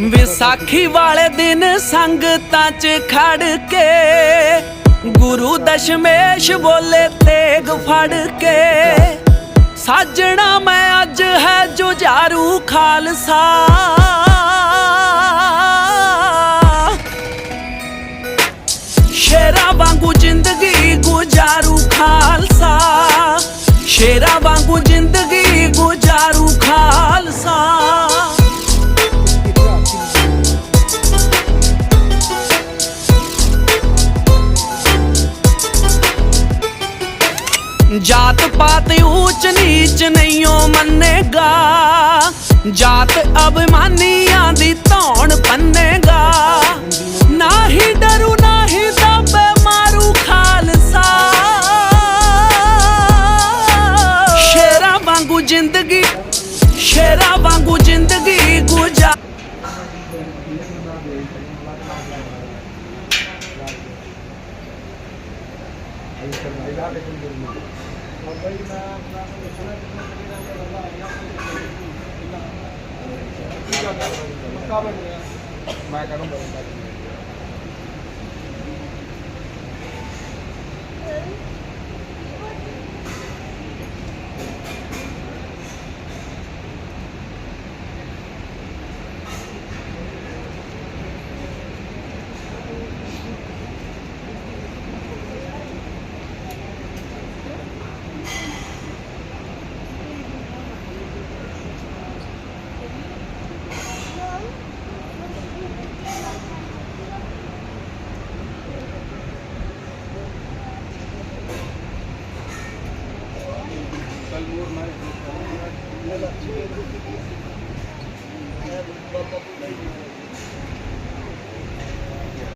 विसाखी वाले दिन संगतां च खड़ के गुरु दशमेश बोले तेग फड़ के साजना मैं अज है जुझारू खालसा शेरा वांगू जिंदगी गुजारू खालसा शेरा वांगू जिंदगी गुजारू खालसा जात पात ऊंच नीच नहीं मनेगा जात अभिमानियां दी धौन पन्नेगा ना ही डरू ना ही दबे मारू खालसा शेरा वांगू जिंदगी गुजार मैं करूँगा कल